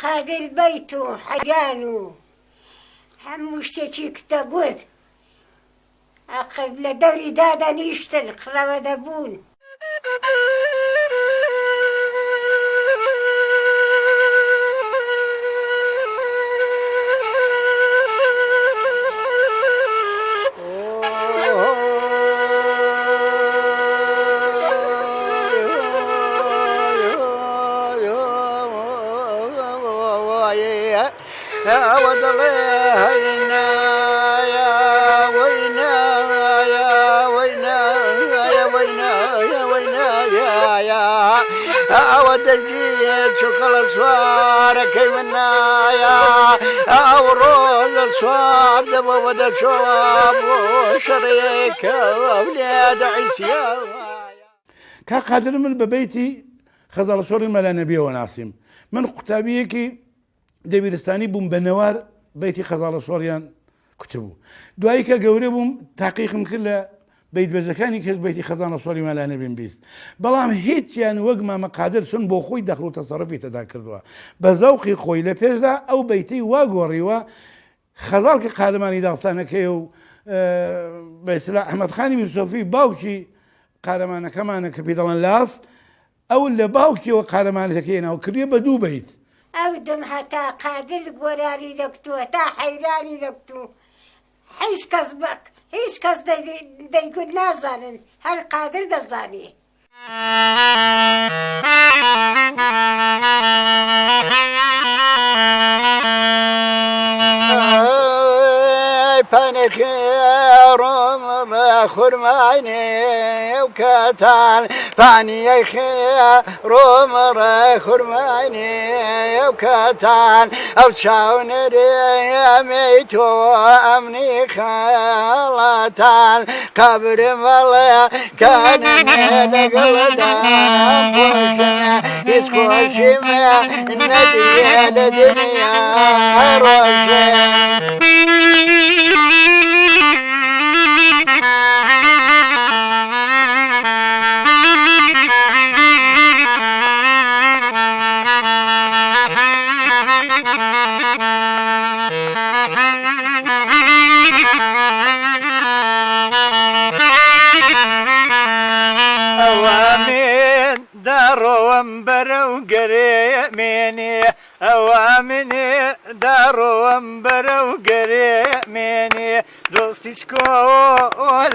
قادر بيت وحجان وهمو شتێکی کتە گوت لە دەوری دادا نیشتن قڕەوە دەبوون. شكل سوار كيمنايا أوروز سوار دبا ودا شواب وشريك أولاد عسيا كقادر من ببيتي خزر سوري ملا نبي وناسم من قتابيكي دبيرستاني بوم بنوار بيتي خزر سوريان كتبوا دوايكا قوري بوم تحقيق كله بيت بزكاني كيس بيتي خزانة صوري مالا نبين بيست بلام هيت يعني وقما مقادر سن بو خوي دخلو تصرفي تذاكر دوا بزوقي خوي لبيش دا او بيتي واقوري و خزالك قادماني داستانا كيو بيسلا احمد خاني من صوفي باوكي قادمانا كمان كبيدالان لاس او اللي باوكي وقادماني تكينا وكريا بدو بيت او دم حتى قادر قراري دكتو حتى حيراني دكتو حيش كسبك هیچ کس دەیگوت نازانن هەر قادر دەزانێ. پانێکی ڕۆم خورماینێ و کەتان پانیەکی ڕۆم خورماینێ و کەتان ئەو چاونەرێمی تۆ ئەمنی خەڵاتان قەبرم بەڵێ کانێ لەگەڵدا خۆشمە هیچ خۆشیمە نەدیێ لە دنیا ڕۆژێ. ئەوامنێ داڕۆم بەرەو گەرێمێنێ دۆستیچکۆ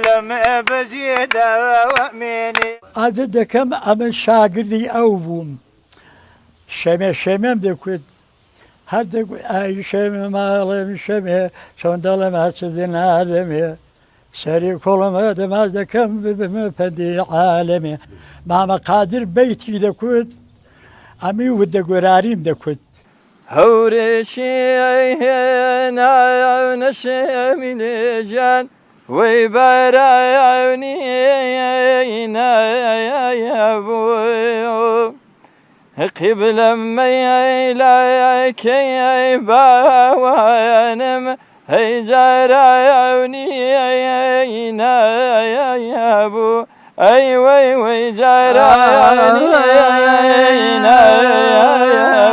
لەمە بەجێداوەمێنێ. ئادە دەکەم ئەمن شاگردی ئەو بووم شەمێم دەکوت هەر شەمێ ماڵێم شەمێ چۆن دەڵێم هەچدە نادەمێ سەری کۆڵەمە دەماز دەکەم ببمە پەندی عالەمێ. مامە قادر بەیتی دەکوت ئەمی ودە گۆراریم دەکوت هەورێشی هێنا نەشێمی لێجان وەی بارایونیە بوو قیبلەم مەیلایکەی باوانم هەی جارایونیە بوو ئەی وەی جارایونیە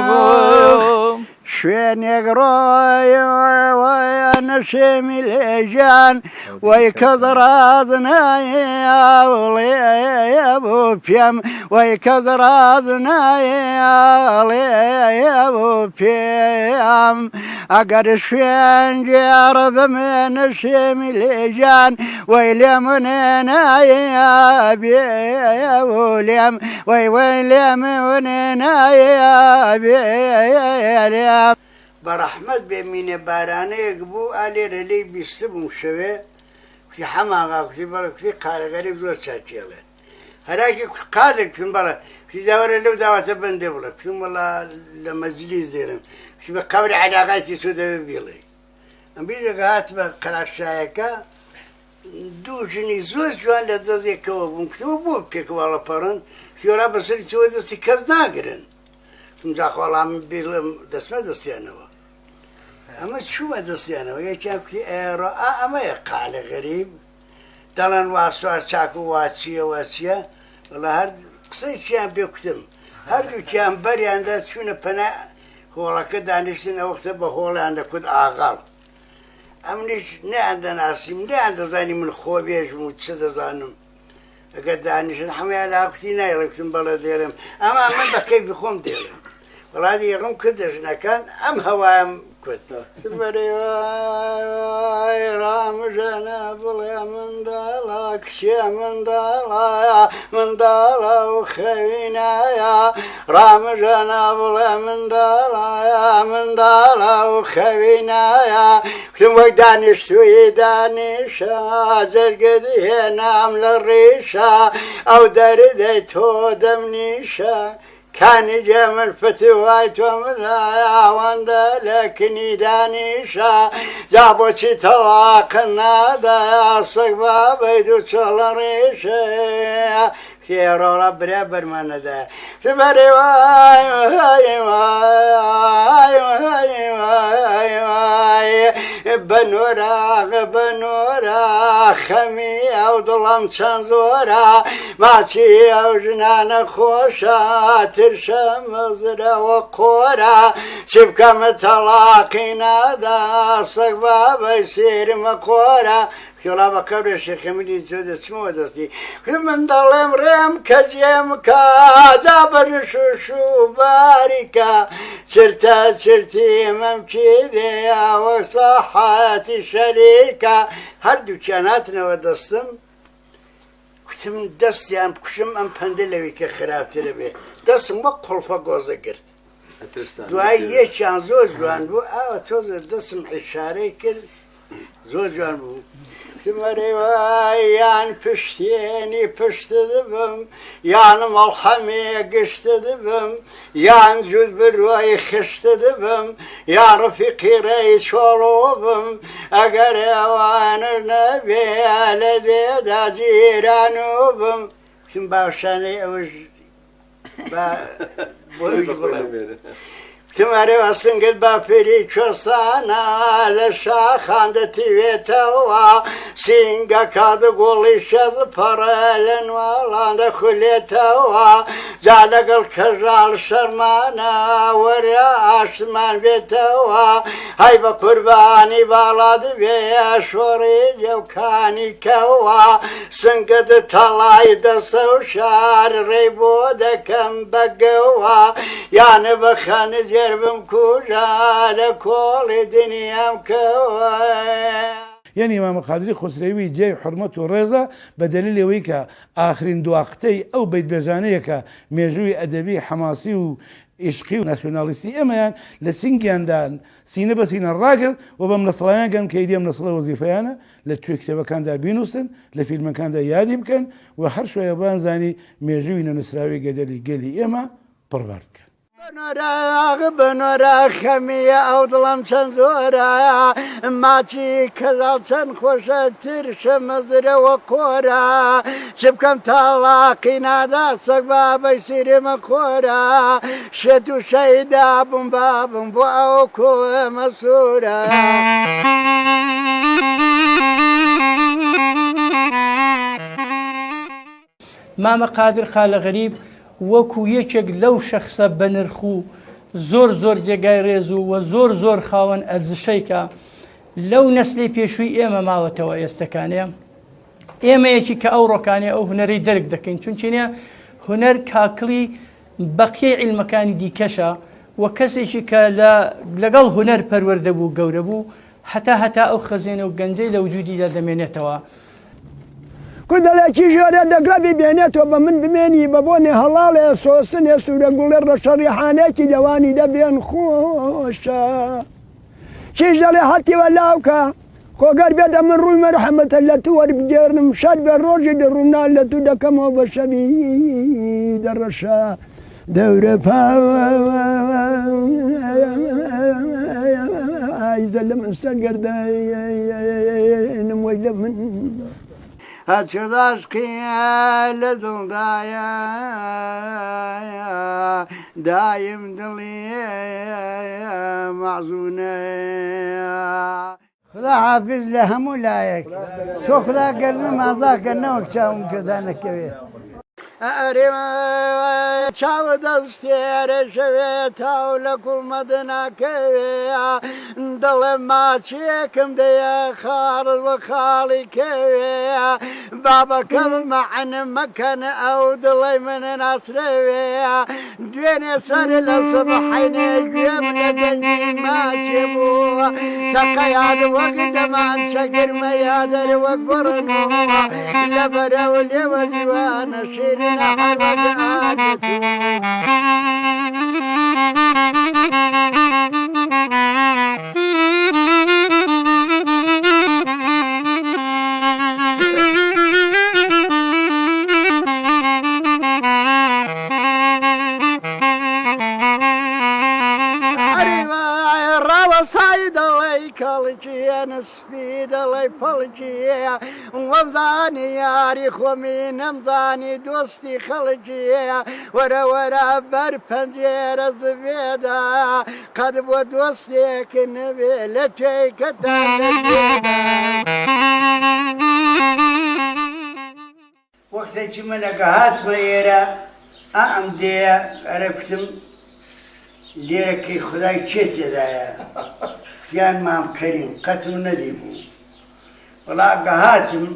بوو شوێنێک ڕۆیە نەشێمی لێژان وەی کەس ڕاز نایڵێ بوو پێم وەی کەس ڕاز نایڵێ بوو پێم ئەگەر شوێن جێڕە بمێ نەشێمی لێژان وەی لێ منێ نایە بێ بوو لێم وەی لێ منێ نایە بێ لێم. بەڕەحمەت بێمینێ بارانەیەک بوو ئالێرە لێی بیستە بووم شەوێ کوتی حەماغا کوتی بەڵێ کوتی قارەگەری زۆر چاکێڵێ هەراکی قادر کوتم بەڵێ کوتی داوەرە لەو داواتە بەندێ بڵێ کوتم وەڵا لە مەجلیس دێرم کوتی بە قەبری عەلاقاتی تۆ دەبێ بێڵێ. ئەم بیرێکە هات بە قەراشایەکە دوو ژنی زۆر جوان لە دەستێکەوە بووم کوتەوە بۆ پێکەواڵە پەڕن کوتی وەڵا بەسەری تۆ دەستی کەس ناگرن جاخۆڵام بیڵم دەستمە دەستیانەوە ئەمە چوومە دەستیانەوە یەکیان کوتی ئێڕۆ ئەمەیە قالە غەریب دەڵێن واسوار چاک و واچیە واچیە وەڵا هەر قسەیکیان پێ کوتم هەردووکیان بەریاندا چوونە پەنا هۆڵەکە دانیشتن ئەو وەختە بە هۆڵیان دەکوت ئاغاڵ ئەمنیش نەیاندەناسیم نەیاندەزانی من خۆبێژم و چ دەزانم ئەگەر دانیشن هەمویان لاکوتی نایڵێکتم بەڵێ دێڵێم ئەما من بە کەیفی خۆم دێڵێم وڵاتی یەڕم کردە ژنەکان ئەم هەوایم کورد بەرێوای ڕامژەنە بڵێ منداڵە کچێ منداڵایە منداڵە و خەوینایە ڕامژەنە بڵێ منداڵایە منداڵە و خەوینایە کتم وەک دانیشتووی دانیشە جەرگەدی هێنام لە ڕێشە ئەو دەردەی تۆ دەمنیشە کانی جێمن فتی وای تۆ مدایە ئەوەندە لە کنی دانیشە جا بۆچی تەواقع نادایە سەگ بابەی دوو چۆڵە ڕێشە تێڕۆڵە برێ بەرمانەدایە تبەری وای وای وای وای وای وای بە نۆرە خەمی ئەو دڵم چەند زۆرە ماچی ئەو ژنانە خۆشە ترشە مەزرەوە قۆرە چی بکەمە تەلاقی نادا سەگ بابەی سێرمە قۆرە خێڵا بە کەورە شێخەمەنی چۆ دەچمەوە دەستی من دەڵێم ڕێم کەجێم کە جا بەرشوش و باریکە چرتە چرتی مەمکی دێیاوە ساحەتی شەریکە هەردووچیان هاتنەوە دەستم کوتم دەستیان بکوشم ئەم پەندە لەوی کە خراپترە بێ دەستم وەک قوڵفە گۆزە گرت دوای یەکیان زۆر جوان بوو ئاوە تۆزە دەستم ئیشارەی کرد زۆر جوان بوو مەرەوای یان پشتێنی پشتە دەبم یانم ئەڵحەمێ گشتە دەبم یان جود بڕوای خشتە دەبم یان ڕەفیقی ڕێی چۆڵۆ بم ئەگەر ئەوانە نەبێ لە دێدا جیران و بم کتم باشانەی ئەوەش بۆی بڵێم تمەرەوە سنگت با پێری کوێستانە لە شاخان دەتیوێتەوە سینگە کادە گوڵی شەز پەڕە لە نواڵان دەخولێتەوە جا لەگەڵ کەژاڵ شەرمانە وەرە ئاشتمان بێتەوە هەی بە قوربانی باڵا دەبێ شۆڕی جەوکانی کەوە سنگت تەڵای دەسە و شار ڕێی بۆ دەکەم بەگەوە یانە بە خەنجێ بم کوژە لە کۆڵی دنیام کەوە یعنی ئیمامە قادری خوسرەوی جێی حرمەت و ڕێزە بە دەلیل ئەوەی کە ئاخرین دواقتەی ئەو بەیتبێژانەیە کە مێژووی ئەدەبی حەماسی و عشقی و ناسیۆنالیستی ئەمەیان لە سینگیاندان سینە بە سینە ڕاگرت و بەم نەسڵیان گەن کە ئیدی ئەم نەسڵە وەزیفەیانە لە توێ کتێبەکاندا بینووسن لە فیلمەکاندا یادی بکەن و هەر شوێیە بانزانی مێژووی نەنووسراوی گەدەلی گەلی ئێمە پڕبار بکەن بنۆرە خەمیە ئەو دڵم چەند زۆرە ماچی کەژاڵ چەند خۆشە ترشە مەزرەوە قۆرە چ بکەم تاڵاقی نادا سەگ بابەی سیرمە خۆرە شێت و شەیدا بم بابم بۆ ئەو کوڵە مەسوورە مامە قادر خالە غەریب وەکو یەکێک لەو شەخصە بە نرخ و زۆر زۆر جێگای ڕێز و زۆر زۆر خاوەن ئەرزشەیکە لەو نەسلی پێشووی ئێمە ماوەتەوە ئێستەکانەیە ئێمە یەکی کە ئەو ڕۆکانێ ئەو هونەری دەرک دەکەین چونچینە هونەر کاکڵی بەقیە عیلمەکانی دیکەشە و کەسێکی کە لەگەڵ هونەر پەروەردە بوو گەورە بوو هەتا ئەو خەزێنە و گەنجەی لە وجودیدا دەمێنێتەوە کودەلێکی ژۆرە دەگرەبی بێنێتەوە بە من بمێنی بە بۆنێ هەڵاڵێ سۆسنێ سوورە گوڵێ ڕەشەڕیحانێکی لەوانی دەبێن خۆشە چیش دەڵێ هەتیوە لاوکە خۆگەر بێدە من ڕووی مەرحەمەتە لە تو وەربگێرنم شەر بە ڕۆژی دەڕوونان لە تو دەکەمەوە بە شەوی دەڕەشە دەورە ئایزە لە من سەرگەردەنم وەی لە من هەچداشقی لە دڵدایە دایم دڵی مەعزوونە خدا حافظ لە هەموو لایەک تۆ خدا گەرنە مازاکە نەوەک چاوم کەدا نەکەوێت چاو دەستێرە شەوێت تاو لە کوڵمەدناکەوێ دڵێ ماچێکم دەیە خاڵ وە خاڵی کەوێ بابەکەم مەعنم مەکەنە ئەو دڵی منە ناسرەوێ دوێنێ سەر لە سەبحینێ گوێم لە دەنگی ماچێ بووە تەقە یاد وەک دەمان چەگرمە یادەر وەک بڕنەوە لە بەرەو لێوە جوانە شیرنە سپی دەڵێ پەڵکیەیە وەمزانی یاری خۆمی نەمزانی دۆستی خەڵکیەیە وەرە وەرە بەر پەنجێرە زبێدا قەت بۆ دۆستێک نەبێ لە توێی کەتان وەختێکی منەکە هاتمە ئێرە ئەم دێە ئەرە کوتم لێرەکەی خودای چێ تێدایە یان مام کەریم قەتم نەدی بوو وەڵا گەهاتم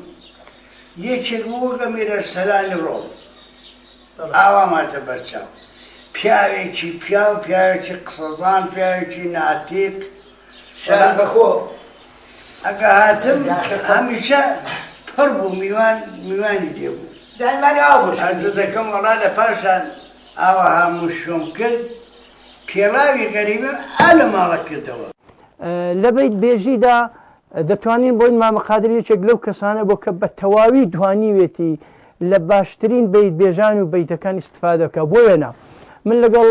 یەکێک بووکە میرە سەلانی ڕۆڵ ئاوا ماتە بەرچاو پیاوێکی پیاو پیاوێکی قسەزان پیاوێکی ناتیق بەخۆ ئەگە هاتم هەمیشە پڕ بوو میوانی دێبوو ئەزە دەکەم وەڵا لە پاشان ئاوا هەموو شۆم کرد پێڵاوی غەریبم ئا لە ماڵە کردەوە لە بیت بێژیدا دەتوانین بۆین مامەقادر یەکێک لەو کەسانە بۆ کە بە تەواوی دوانیوێتی لە باشترین بیت بێژان و بیتەکان استفادەکە بۆ وێنە من لەگەڵ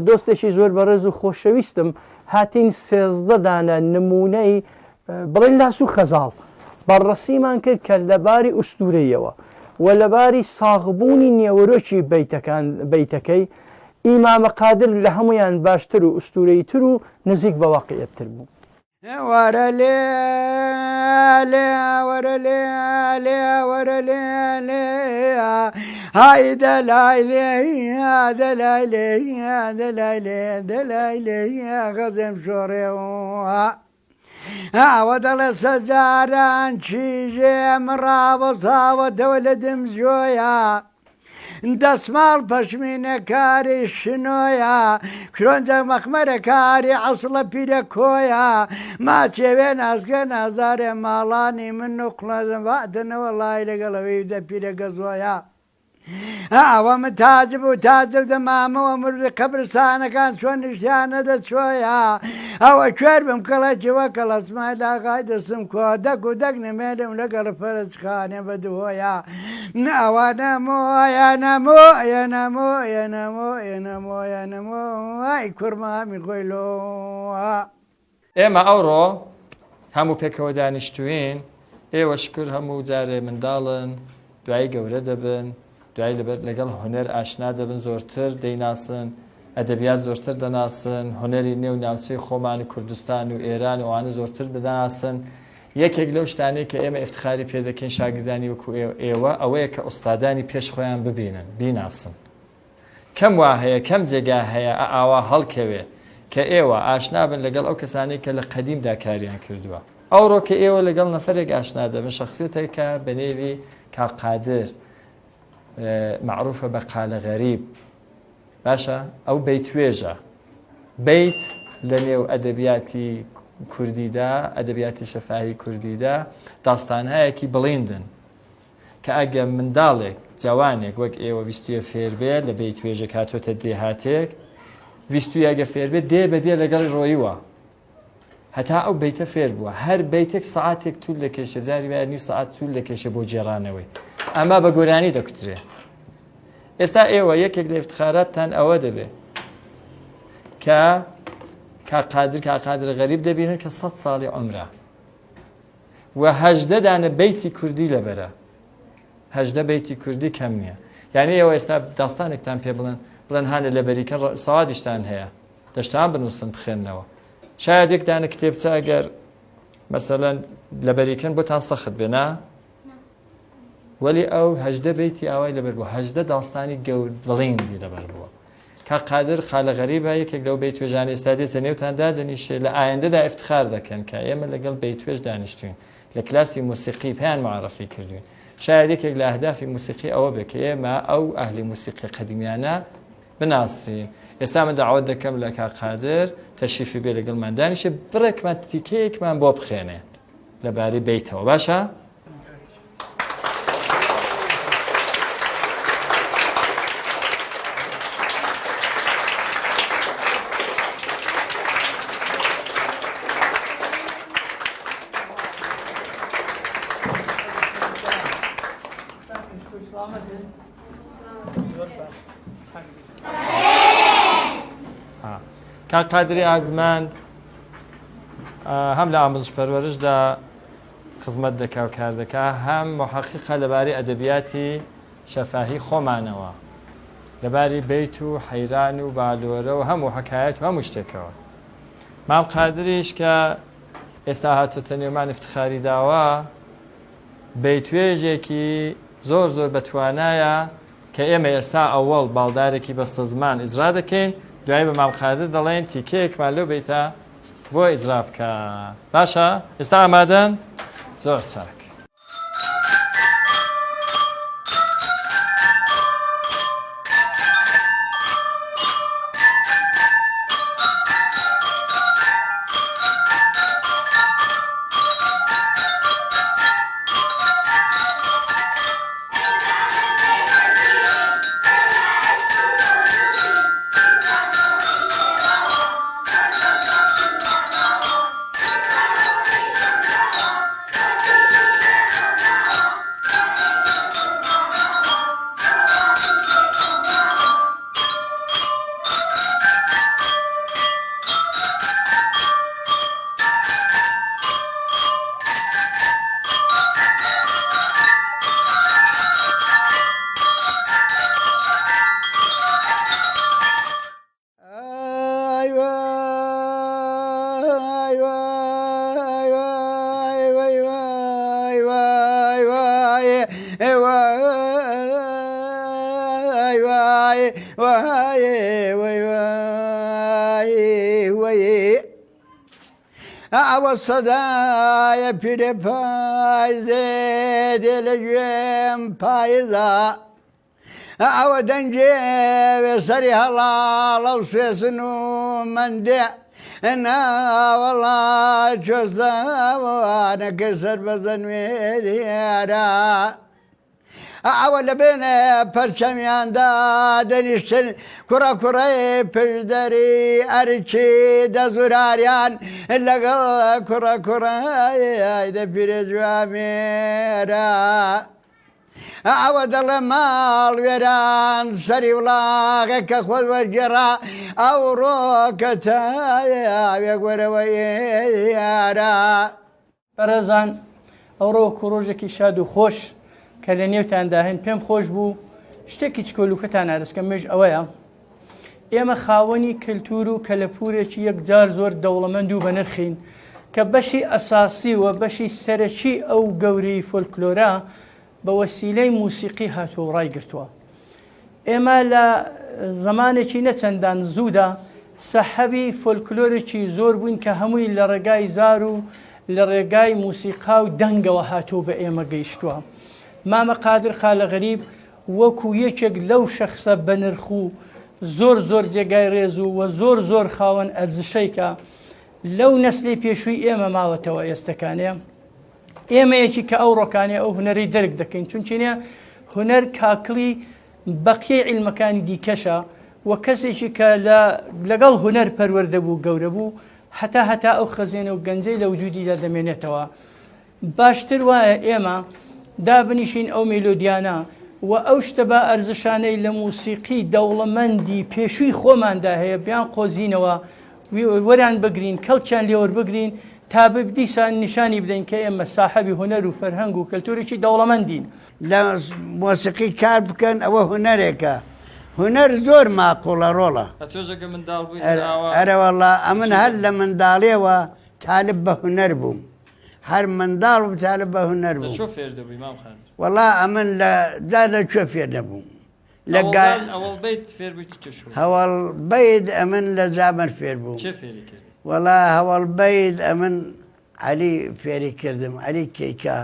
دۆستێکی زۆر بەڕێز و خۆشەویستم هاتین 13 دانە نمونەی بڵێن لاس و خەزاڵ بەڕەسیمان کرد کە لەباری ئوستورەیەوە و لەباری ساغبوونی نێوەرۆکی بیتەکەی ئیمامەقادر لە هەمویان باشتر و ئوستورەیتر و نزیک بە واقعیەتتر بوو وەرە لێ لێ وەرە لێ لێ وەرە لێ لێ های دەلای لێ دەلای لێ دەلای لێ دەلای لێ غەزێم شۆڕێەوە ئەوە دەڵێ سەجاران چیژێم ڕاوەزاوە دەوە لە دمجۆیە دەسماڵ پەشمینە کاری شنۆیە کرۆنجە مەخمەرە کاری عەسڵە پیرە کۆیە ماچێوێ نازگە نازارێ ماڵانی من و قڵەدەنەوە لای لەگەڵەوەی دە پیرە گەزۆیە ئەوە من تاجب و تاجب دەمامەوە مردی قەبرستانەکان چۆن نیشتیانە دەچۆیە ئەوە کوێر بم کەڵەکیوە کە لەسمای لاغای دەسم کۆ دەک و دەک نمێنم لەگەڵ فەرجخانێ بەدوهۆیە ئەوە نەمۆیە نەمۆیە نەمۆیە نەمۆیە نەمۆیە نەمۆی کورمامی خۆیلۆوە ئێمە ئەوڕۆ هەموو پێکەوە دانیشتوین ئێوە شکر هەموو جارێ منداڵن دوایی گەورە دەبن دوای لەگەڵ هونەر ئاشنا دەبن زۆرتر دەیناسن ئەدەبیات زۆرتر دەناسن هونەری نێو ناوچەی خۆمانی کوردستان و ئێران ئەوانە زۆرتر دەناسن یەکێک لەو شتانەی کە ئێمە ئفتخاری پێ دەکەین شاگردانی وەکو ئێوە ئەوەیە کە ئوستادانی پێش خۆیان ببینن بیناسن کەم وا هەیە کەم جێگا هەیە ئاوا هەڵکەوێ کە ئێوە ئاشنا بن لەگەڵ ئەو کەسانەی کە لە قەدیمدا کاریان کردووە ئەوڕۆ کە ئێوە لەگەڵ نەفرێک ئاشنا دەبن شەخسیەتێکە بە نێوی کاقادر معروفە بە قالە غەریب باشە ئەو بیت توێژە بیت لە نێو ئەدەبیاتی کوردیدا ئەدەبیاتی شەفاهی کوردیدا داستانهایەکی بڵیندن کە ئەگە منداڵێک جوانێک وەک ئێوە ویستویە فێربێ لە بیت توێژێک هاتۆتە دێهاتێک ویستویەگە فێربێ دێ بەدێ لەگەڵی ڕۆیوە هەتا ئەو بیتە فێر بووە هەر بیتێک سەعاتێک توول دەکێشە جاری وایە نیم سەعات توول دەکێشە بۆ جێڕانەوەی ئەمە بە گۆرانی دەکوترێ ئێستا ئێوە یەکێک لە افتخاراتتان ئەوە دەبێ کە کاقادر غەریب دەبینن کە 100 ساڵی عمرە و 18 دانە بیتی کوردی لەبەرە 18 بیتی کوردی کەم نییە یعنی ئێوە ئێستا داستانێکتان پێ بڵێن هانە لە بەریکە سەوادیشتان هەیە دەشتان بنووسن بخێننەوە شاید یەک دانە کتێبچە ئەگەر مەسەلەن لە بەریکەن بۆتان سەخت بێ نا وەلی ئەو هەژدە بەیتی ئاوای لەبەر بوو، هەژدە داستانی گەور بڵێندی لەبەر بووە. کا قادر خالە غەریبە یەکێک لەو بەیت توێژانی ئێستا دێتە نێوتاندا دەنیشێ لە ئایندەدا ئیفتخار دەکەن کە ئێمە لەگەڵ بەیت توێژ دانیشتوین لە کلاسی موسیقی پێیان معرەفی کردوین. شاید یەکێک لە ئەهدافی موسیقی ئەوە بێ کە ئێمە ئەو ئەهلی موسیقی قەدیمیانە بناسین. ئێستا من داوەت دەکەم لە کا قادر تەشریفی بێ لەگەڵمان دانیشێ بڕێکمان تیکەیەکمان بۆ بخێنێ لەبارەی بەیتەوە، باشە؟ کا قادری ئازماند هەم لە ئامۆزش پەروەرشدا خزمەت دەکا و کار دەکا، هەم محەقیقە لەبارەی ئەدەبیاتی شەفاهی خۆمانەوە، لەباری بەیت و حەیران و بالۆرە و هەموو حەکایەت و هەموو شتێکەوە. مام قادریش کە ئێستا هاتوتە نێومان افتخاری داوە بەیتوێژێکی زۆر زۆر بەتوانایە کە ئێمە ئێستا ئەوەڵ باڵدارێکی بەستە زمان ئیجرا دەکەین، دوای بە مام قادر دەڵێن تیکەیەکمان لەو بەیتە بۆ ئیجرا بکە. باشە؟ ئێستا ئامادەن؟ زۆر چاک. ئەوە سەدایە پیرە پایزێ دێ لە گوێم پایزە، ئەوە دەنگێوێ سەری هەڵاڵە و سوێسن و مەندێ ناوەڵا جۆزداوانەکە سەر بەزە نوێریارە، ئەوە لە بێنە پەرچەمیاندا دەنیشتن کوڕە کوڕەی پشدەری ئەرکی دەزوراریان لەگەڵ کوڕە کوڕای دەپیرە جوامێرە، ئەوە دەڵێ ماڵ وێران سەری وڵاغێکە خۆت وەرگێڕا ئەو ڕۆکەتایە گوەرەوە یارە. بەڕێزان، ئەوڕۆ کوڕۆژێکی شاد و خۆش کە لە نێوتاندا هێن پێم خۆش بوو. شتێکی چکۆلوکەتان ئارسکە مێژ ئەوەیە ئێمە خاوەنی کللتور و کەلەپورێکی یەکجار زۆر دەوڵەمەند و بەنرخین کە بەشی ئەساسی و بەشی سەرەکی ئەو گەورەی فۆلکلۆرە بە وەسیلەی موسیقی هاتووە ڕایگرتووە. ئێمە لە زمانێکی نەچەندان زوودا سەحەبی فۆلکلۆرێکی زۆر بووین کە هەمووی لە ڕێگای زار و لە ڕێگای موسیقا و دەنگەوە هاتوو بە ئێمە گەیشتووە. مامە قادر خالە غەریب وەکو یەکێک لەو شەخصە بەنرخ و زۆر زۆر جێگای ڕێز و زۆر زۆر خاوەن ئەرزشەیکە لەو نەسلی پێشووی ئێمە ماوەتەوە ئێستەکانەیە. ئێمە یەکی کە ئەو ڕۆکانێ ئەو هونەری دەرک دەکەین، چونچینە هونەر کاکڵی بەقیە عیلمەکانی دیکەشە و کەسێکی کە لەگەڵ هونەر پەروەردە بوو گەورە بوو هەتا ئەو خەزێنە و گەنجەی لە وجودیدا دەمێنێتەوە. باشتر وایە ئێمە دابنیشین ئەو مێلۆدیانە و ئەو شتە بە ئەرزشانەی لە موسیقی دەوڵەمەندی پێشووی خۆماندا هەیە بیان قۆزینەوە وەران بگرین، کەڵکیان لێوە بگرین تا دیسان نیشانی بدەین کە ئێمە ساحەبی هونەر و فەرهەنگ و کەلتورێکی دەوڵەمەندین. لە موسیقی کار بکەن ئەوە هونەرێکە، هونەر زۆر ماقوڵە ڕۆڵە. ئەرە وەڵا ئەمن هەر لە منداڵیەوە تالب بە هونەر بووم، هەر منداڵ بچالە بە هوەر لە بوو چۆ فێر دەبووی مام خان وەڵا ئەمن لە کوێ فێر نەبووم لە ئەوڵ بیت فێر بووی چ شوێ هەوڵ بەید ئەمن لە جابەر فێر بوو چه فێری کرد وەڵا هەوڵ بەید ئەمن علی فێری کردم علی کەیکە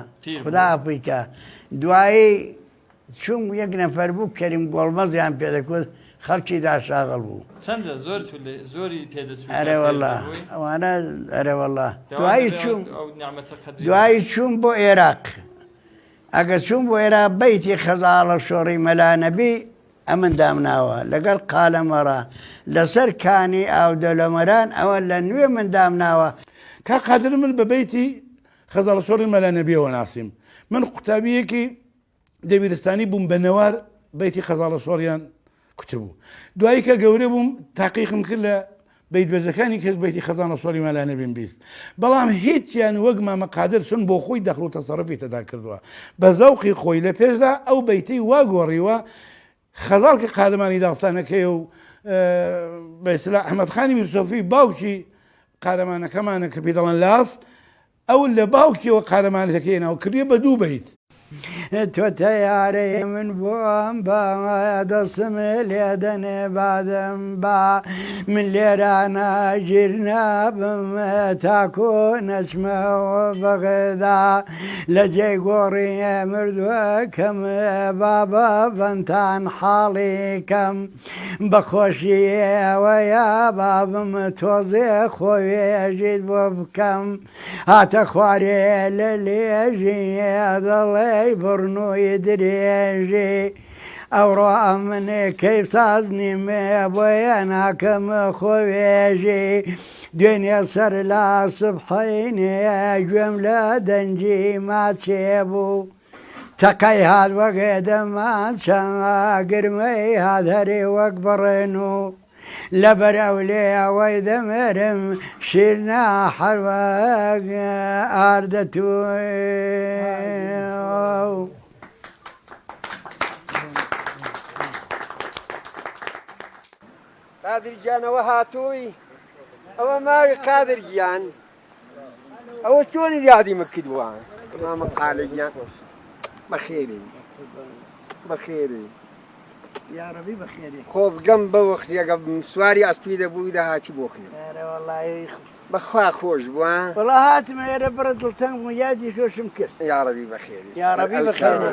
خدا ئەپیکە دوایی چوم یەک نەفەر بوو کەریم گۆڵمەزیان پێدەکوت خەڵکی داشاغڵ بوو چەندە زۆری پێدەچوو ئەرێ وەڵا ئەوانە ئەرێ وەڵا دوایی چوم بۆ عێراق ئەگە چوم بۆ عێراق بەیتی خەزاڵە شۆڕی مەلانەبی ئەمن دامناوە لەگەڵ قالەمەڕە لەسەر کانی ئاودەلەمەران ئەوە لە نوێ من دامناوە کا قادر من بە بەیتی خەزاڵە شۆڕی مەلانەبیەوە ناسیم من قوتابیەکی دەبیرستانی بووم بە نەوار بەیتی خەزاڵە شۆڕیان کوتبوو دوایی کە گەورە بووم تاقیقم کرد لە بیت بەجەکانی کەس بەیتی خەزانە شۆڕی مەلانەبیم بیست بەڵام هیچیان وەک مامە قادر چون بۆ خۆی دەخل و تەسەڕفی تەدا کردووە بە زەوقی خۆی لە پێشدا ئەو بەیتەی وا گۆڕیوە خەزاڵ کە قارەمانی داستانەکەی و بەیسلا ئەحمەدخانی میرسۆفی باوکی قارەمانەکەمانە کە پێ دەڵێن لاس ئەو لە باوکیەوە قارەمانەکەی ناو کردیە بە دوو بەیت تۆ تەیارەی من بۆم بە دەستم لێ دەنێ بادەم با من لێرانە ژیر نابم تاکۆ نەچمەوە بەغێدا لە جێی گۆڕی مردووەکەم بابە بەنتان حاڵیکەم بەخۆشی ئێوەیە بابم تۆزێ خۆوێژیت بۆ بکەم هاتە خوارێ لە لێژی دەڵێ بڕنووی درێژی ئەوڕۆ ئەمنێ کەی ساز نیمێ بۆیە ناکەمە خۆوێژی دوێنێ سەر لا سبحینێ گوێم لە دەنجی ماچێ بوو تەقەی هات وەگێ دەمان چەنگا گرمەی هات هەرێ وەک بڕێن و لەبەر ئەو لێ ئەوەی دەمێرم شیرنا حەروەک ئاردەتوێ قادر گیانەوە هاتووی ئەوە ماوی قادر گیان ئەوە چۆنی یادیمە کردووە مامە قالە گیان بەخێری بەخێری یارەبی بەخێری خۆزگەم بە وەختێگە سواری ئەسپی دەبووی داهاتی بۆ خوێن وەڵی بەخوا خۆش بووە وەڵا هاتمە ئێرە بڕە دڵتەنگ و یادی خۆشم کرد یارەبی بەخێری یارەبی بەخێری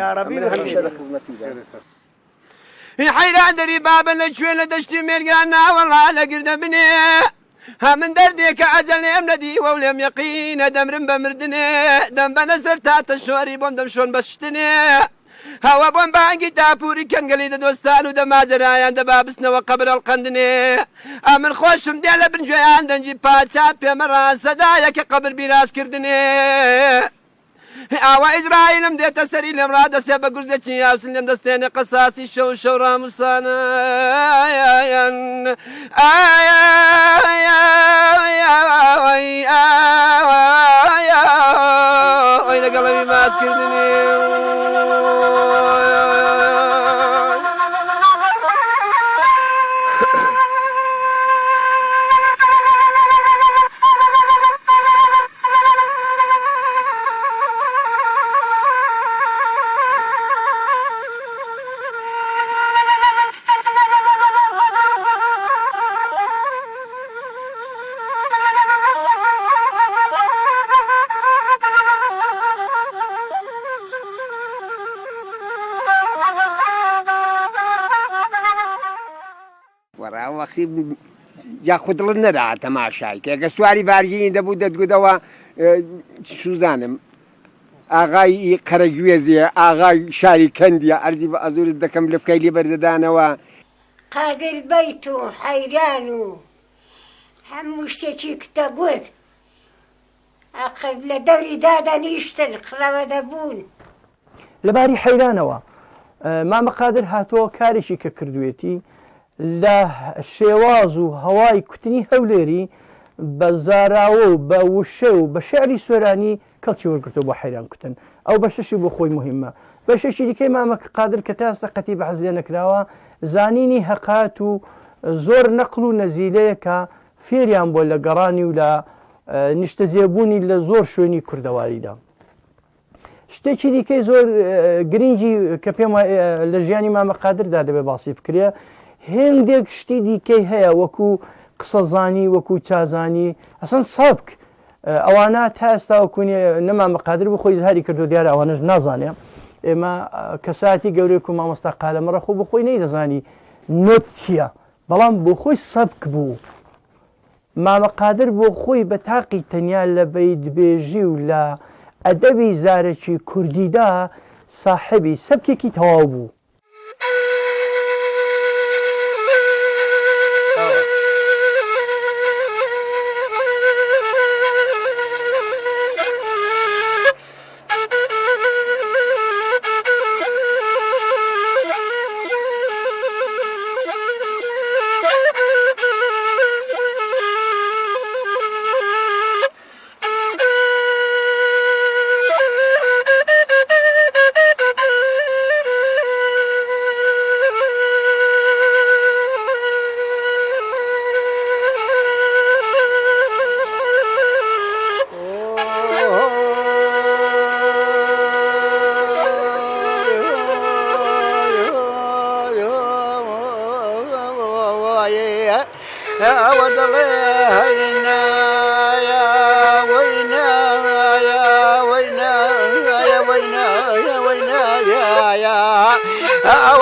یارەبی هەمیشە لە خزمەتیدا حیران دەری بابە لە کوێ لە دەشتی مێرگان ناوەڵا لە گردە بنێ هەمن دەردێکە ئەجەل لێم نەدیوە و لێم یەقینە دەمرم بە مردنێ دەم بە نەسەر تاتە شۆری بۆم دەم شۆن بەشتنێ هەوە بۆم بانگی تاپوری کەنگەلی دەدۆستان و دەماجرایان دەبا بستنەوە قەبرە قەندنێ ئەمن خۆشم دێ لە بنجێیان دەنجی پاچا پێمە ڕاستەدایەکە قەبر بیرازکردنێ ئاوا ئیزرائیلم دێتە سەری لێم ڕادەسێ بە گورزێکی یاسن لێم دەستێنێ قەساسی شەو شەو ڕاموسانە ئەی لەگەڵەوی ماسکردنی جا خودڵت نەدا تەماشای کێگە سواری بارگین دەبوو دەتگوتەوە سوزانم ئاغای قەرەگوێزیە ئاغای شاری کەندیە ئەرزی بە ئەزورت دەکەم لەفکەی لێ بەردەدانەوە قادر بەیت و حەیران و هەموو شتێکی کتە گوت لە دەوری دادەنیشتن قڕەوە دەبوون لەباری حەیرانەوە مامە قادر هاتووە کارێکی کە کردوێتی لە شێواز و هەوای کوتنی هەولێری بە زاراوە و بە وشە و بە شعری سۆرانی کەڵکی وەرگرتەوە بۆ حەیران کوتن ئەو بەشەشی بۆ خۆی مهمە بەشێکی دیکەی مامە قادر کە تا سەقەتی بەحەز لێ نەکراوە زانینی هەقات و زۆر نەقل و نەزیلەیە کە فێریان بۆ لە گەڕانی و لە نیشتە جێبوونی لە زۆر شوێنی کوردەواریدا. شتێکی دیکەی زۆر گرنگی کە پێم لە ژیانی مامە قادردا دەبێ باسی بکرێ هێندێک شتی دیکەی هەیە وەکو قسەزانی وەکو چازانی ئەسەن سەبک ئەوانە تا ئێستا وەکوونێ نەمامە قادر بخۆی زهاری کردو دیارە ئەوانەش نازانێ ئێمە کەساتی گەورەی و مامۆستا قالەمەڕە خۆ بخۆی نەیدەزانی نۆت چییە بەڵام بۆ خۆی سەبک بوو مامە قادر بۆ خۆی بە تاقی تەنیا لە بەیدبێژی و لە ئەدەبی زارێکی کوردیدا ساحبی سەبکێکی تەواو بوو.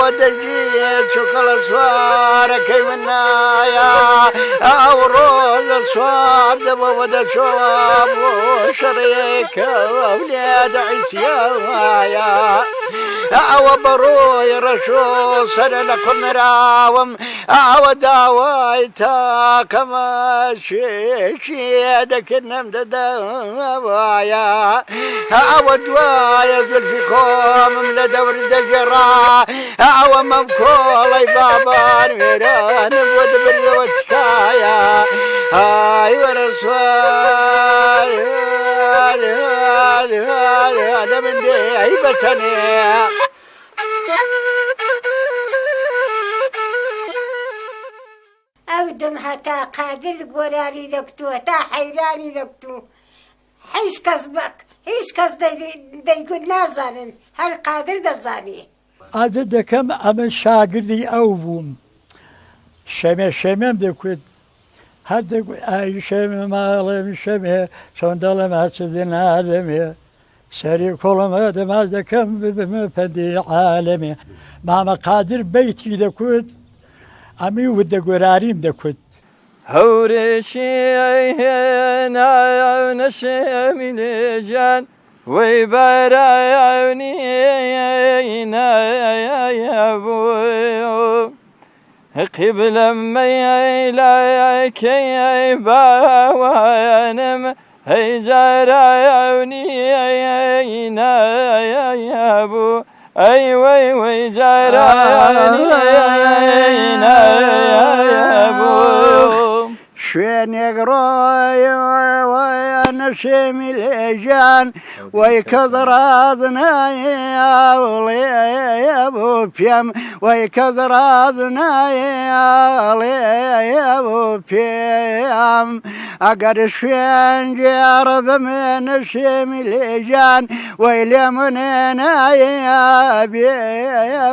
ودجيت شكل سوار كي منايا أورول سوار دبا ودا شواب وشريك أولاد عسيايا أو بروي رشو سنة لكم راوم أو داويتا كما شيدك النمد دوايا أو دوايا زلفكم من دور دجرا أو مبكولي بابا نيران ودبر وتكايا هاي ورسواي هذا من دي عيبتني أودم حتى قادر قراري دكتو تا حيراني دكتو حيش كسبك هیچ کەس دەیگوت نازانن هەر قادر دەزانی. عادەت دەکەم ئەمە شاگردی ئەو بووم شەمێم دەکوت هەر دەگوت ئای شەمێ ماڵێم شەمێ چۆن دەڵێم هەچدە نادەمێ سەری کۆڵەمە دەماز دەکەم ببمە پەندی عالەمێ مامە قادر بەیتی دەکوت ئەمی ودە گۆراریم دەکوت هەورێکی هێنا نەشێمی لێجان وەی بەرایەنیە بوو قیبلەم مەیلایەکەی باوانم هەی جارایەنیە بوو ئەی وەی جارایەنیە بوو شوێنێک ڕۆیە نەشێمی لێژان وەی کەس ڕاز نایڵێ بوو پێم وەی کەس ڕاز نایڵێ بوو پێم ئەگەر شوێنجێڕە بمێ نەشێمی لێژان وەی لێ منێ نایە بێ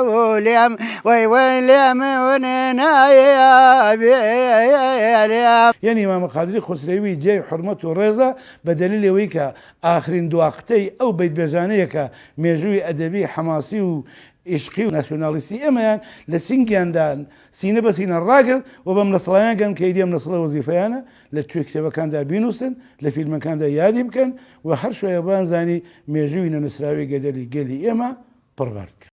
بوو لێم وەی لێ منێ نایە بێ یعنی مامە قادری خسرەوی جێی حرمەت و ڕێزە بە دەلیل ئەوەی کە ئاخرین دواقتەی ئەو بەیتبێژانەیە کە مێژووی ئەدەبی حەماسی و عشقی و ناسیۆنالیستی ئەمەیان لە سینگیاندان سینە بە سینە ڕاگرت و بەم نەسڵیان گەن کە ئیدی ئەم نەسڵە وەزیفەیانە لە توێ کتێبەکاندا بینووسن لە فیلمەکاندا یادی بکەن و هەر شوێیە بانزانی مێژووی نەنووسراوی گەدەلی گەلی ئێمە پڕبەر بکەن.